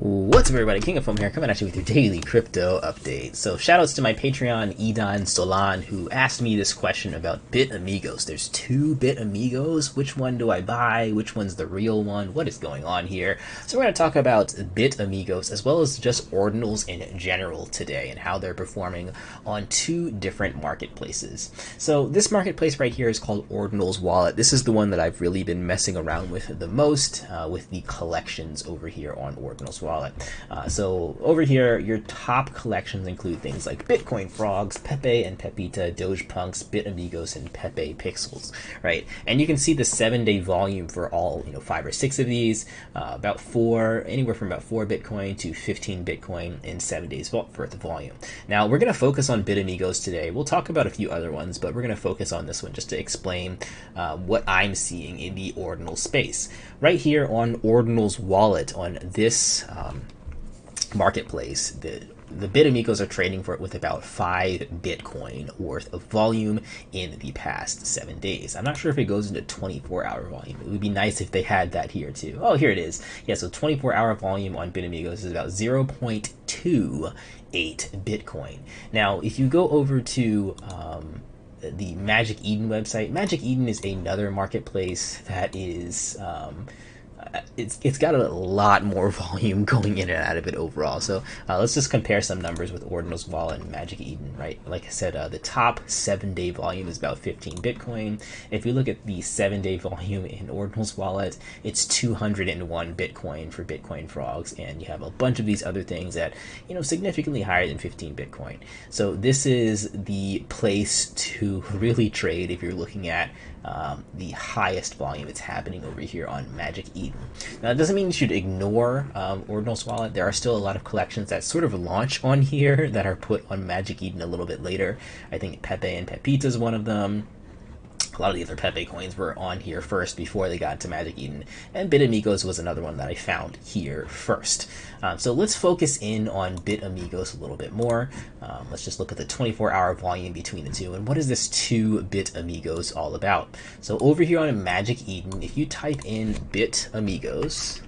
What's up, everybody? King of Fomo here, coming at you with your daily crypto update. So shoutouts to my Patreon, Edan Solan, who asked me this question about Bitamigos. There's two Bitamigos. Which one do I buy? Which one's the real one? What is going on here? So we're going to talk about Bitamigos as well as just Ordinals in general today and how they're performing on two different marketplaces. So this marketplace right here is called Ordinals Wallet. This is the one that I've really been messing around with the most with the collections over here on Ordinals Wallet. So over here, your top collections include things like Bitcoin Frogs, Pepe and Pepita, Doge Punks, Bitamigos, and Pepe Pixels, right? And you can see the 7-day volume for all, 5 or 6 of these, anywhere from about 4 Bitcoin to 15 Bitcoin in 7 days worth of volume. Now we're going to focus on Bitamigos today. We'll talk about a few other ones, but we're going to focus on this one just to explain what I'm seeing in the Ordinal space. Right here on Ordinals Wallet, on this marketplace, the Bitamigos are trading for it with about 5 Bitcoin worth of volume in the past 7 days. I'm not sure if it goes into 24-hour volume. It would be nice if they had that here too. Oh, here it is. Yeah, so 24-hour volume on Bitamigos is about 0.28 Bitcoin. Now, if you go over to the Magic Eden website, Magic Eden is another marketplace that is it's got a lot more volume going in and out of it overall. So let's just compare some numbers with Ordinals Wallet and Magic Eden, right? Like I said, the top 7-day volume is about 15 Bitcoin. If you look at the 7-day volume in Ordinals Wallet, it's 201 Bitcoin for Bitcoin Frogs, and you have a bunch of these other things that, significantly higher than 15 Bitcoin. So this is the place to really trade if you're looking at the highest volume. It's happening over here on Magic Eden. Now, it doesn't mean you should ignore Ordinals Wallet. There are still a lot of collections that sort of launch on here that are put on Magic Eden a little bit later. I think Pepe and Pepita is one of them. A lot of the other Pepe coins were on here first before they got to Magic Eden, and Bitamigos was another one that I found here first. So let's focus in on Bitamigos a little bit more. Let's just look at the 24-hour volume between the two, and what is this 2 Bitamigos all about? So over here on Magic Eden, if you type in Bitamigos,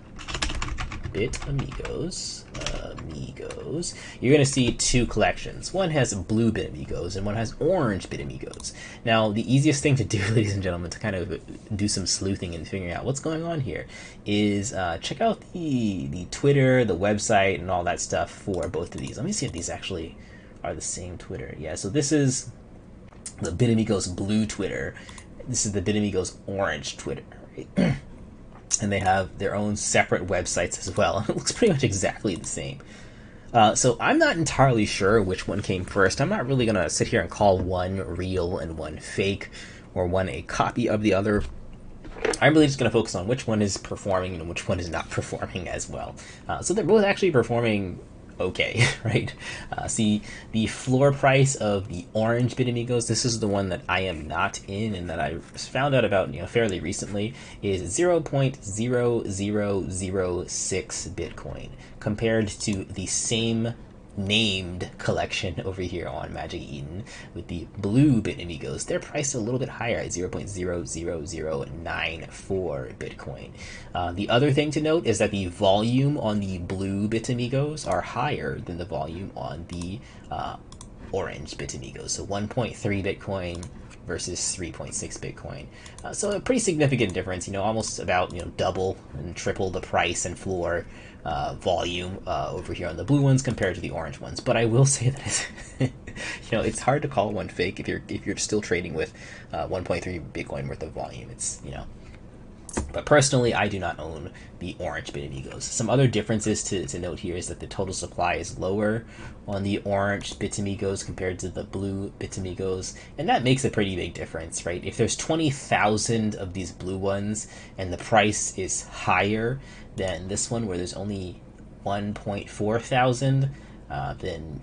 you're going to see 2 collections. One has blue Bitamigos and one has orange Bitamigos. Now, the easiest thing to do, ladies and gentlemen, to kind of do some sleuthing and figuring out what's going on here is check out the Twitter, the website, and all that stuff for both of these. Let me see if these actually are the same Twitter. Yeah, so this is the Bitamigos blue Twitter. This is the Bitamigos orange Twitter, right? And they have their own separate websites as well. It looks pretty much exactly the same. So I'm not entirely sure which one came first. I'm not really going to sit here and call one real and one fake, or one a copy of the other. I'm really just going to focus on which one is performing and which one is not performing as well. So they're both actually performing okay, right? See, the floor price of the orange Bitamigos, this is the one that I am not in and that I found out about fairly recently, is 0.0006 Bitcoin compared to the same named collection over here on Magic Eden with the blue Bitamigos. They're priced a little bit higher at 0.00094 Bitcoin. The other thing to note is that the volume on the blue Bitamigos are higher than the volume on the orange Bitamigos. So 1.3 Bitcoin versus 3.6 Bitcoin. So a pretty significant difference, almost about double and triple the price and floor volume over here on the blue ones compared to the orange ones. But I will say that it's, it's hard to call one fake if you're still trading with 1.3 Bitcoin worth of volume. It's But personally, I do not own the orange Bitamigos. Some other differences to note here is that the total supply is lower on the orange Bitamigos compared to the blue Bitamigos, and that makes a pretty big difference, right? If there's 20,000 of these blue ones and the price is higher than this one where there's only 1.4 thousand, then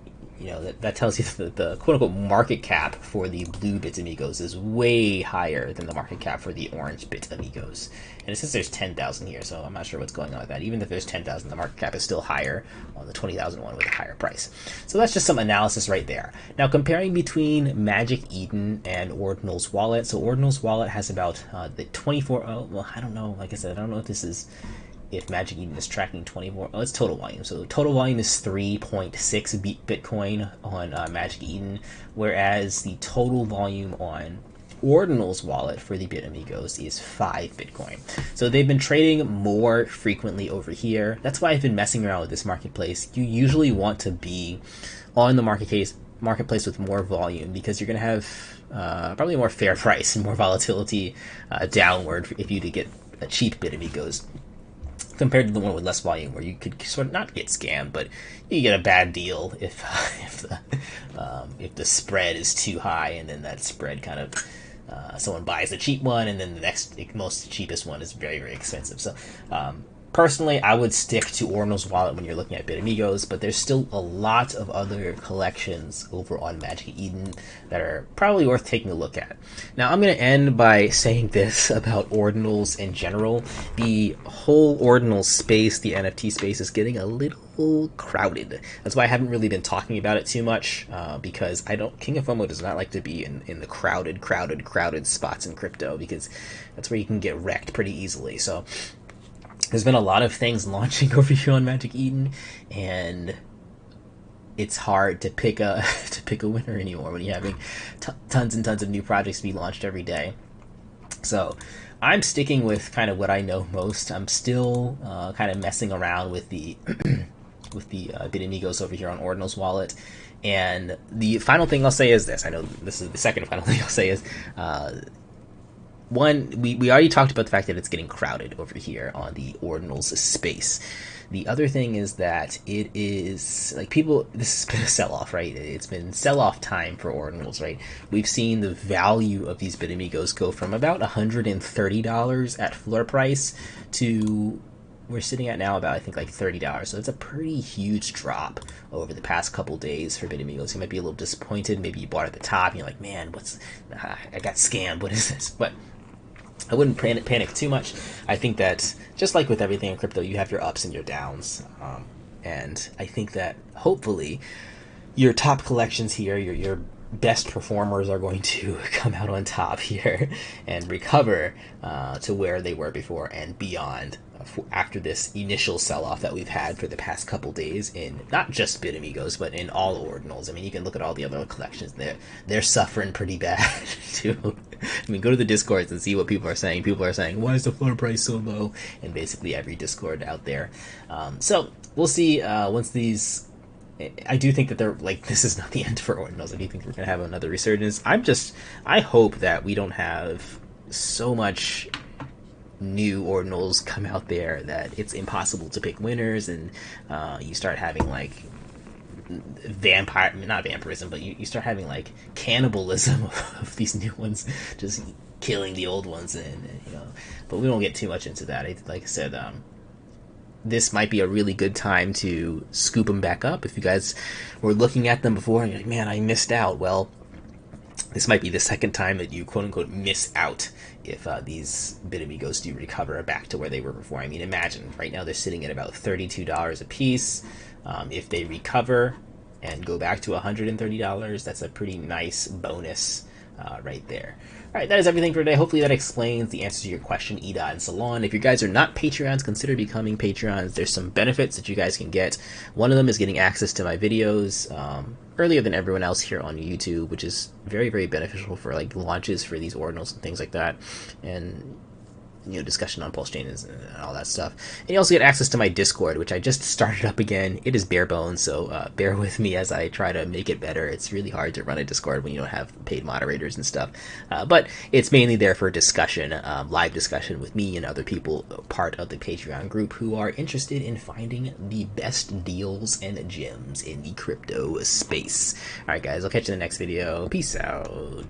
that tells you that the quote-unquote market cap for the blue Bitamigos is way higher than the market cap for the orange Bitamigos. And it says there's 10,000 here, so I'm not sure what's going on with that. Even if there's 10,000, the market cap is still higher on the 20,000 one with a higher price. So that's just some analysis right there. Now, comparing between Magic Eden and Ordinals Wallet. So Ordinals Wallet has about the 24, well, I don't know, like I said, I don't know if this is if Magic Eden is tracking 24, oh, it's total volume. So total volume is 3.6 Bitcoin on Magic Eden, whereas the total volume on Ordinals wallet for the Bitamigos is 5 Bitcoin. So they've been trading more frequently over here. That's why I've been messing around with this marketplace. You usually want to be on the marketplace with more volume, because you're going to have probably a more fair price and more volatility downward if you to get a cheap Bitamigos, compared to the one with less volume, where you could sort of not get scammed, but you get a bad deal if the spread is too high, and then that spread kind of someone buys the cheap one, and then the next most cheapest one is very, very expensive. So personally, I would stick to Ordinals wallet when you're looking at Bitamigos, but there's still a lot of other collections over on Magic Eden that are probably worth taking a look at. Now, I'm going to end by saying this about Ordinals in general. The whole Ordinals space, the NFT space, is getting a little crowded. That's why I haven't really been talking about it too much, because King of Fomo does not like to be in the crowded spots in crypto, because that's where you can get wrecked pretty easily. So there's been a lot of things launching over here on Magic Eden, and it's hard to pick a winner anymore when you're having tons and tons of new projects be launched every day. So I'm sticking with kind of what I know most. I'm still kind of messing around with the Bitamigos over here on Ordinals wallet. And the final thing I'll say is this. I know this is the second final thing I'll say is, one, we already talked about the fact that it's getting crowded over here on the Ordinals space. The other thing is that it is, like, this has been a sell-off, right? It's been sell-off time for Ordinals, right? We've seen the value of these Bitamigos go from about $130 at floor price to, we're sitting at now about, I think, like $30. So it's a pretty huge drop over the past couple days for Bitamigos. You might be a little disappointed. Maybe you bought at the top and you're like, man, I got scammed. What is this? But I wouldn't panic too much. I think that, just like with everything in crypto, you have your ups and your downs. And I think that hopefully your top collections here, your best performers are going to come out on top here and recover to where they were before and beyond after this initial sell-off that we've had for the past couple days in not just Bitamigos, but in all Ordinals. I mean, you can look at all the other collections. They're suffering pretty bad too. I mean, go to the Discords and see what people are saying. People are saying, why is the floor price so low? And basically every Discord out there. So we'll see once these... I do think that this is not the end for Ordinals. I do think we're going to have another resurgence. I hope that we don't have so much new Ordinals come out there that it's impossible to pick winners, and you start having like not vampirism, but you start having like cannibalism of these new ones, just killing the old ones, and but we won't get too much into that. Like I said, this might be a really good time to scoop them back up. If you guys were looking at them before and you're like, man, I missed out, well, this might be the second time that you quote-unquote miss out if these Bitamigos do recover back to where they were before. I mean, imagine, right now they're sitting at about $32 a piece. If they recover and go back to $130, that's a pretty nice bonus right there. Alright, that is everything for today. Hopefully that explains the answer to your question, Eda and Salon. If you guys are not Patreons, consider becoming Patreons. There's some benefits that you guys can get. One of them is getting access to my videos earlier than everyone else here on YouTube, which is very, very beneficial for like launches for these Ordinals and things like that. And discussion on Pulse Chain and all that stuff. And you also get access to my Discord, which I just started up again. It is bare bones, so bear with me as I try to make it better. It's really hard to run a Discord when you don't have paid moderators and stuff. But it's mainly there for discussion, live discussion with me and other people, part of the Patreon group, who are interested in finding the best deals and gems in the crypto space. Alright guys, I'll catch you in the next video. Peace out.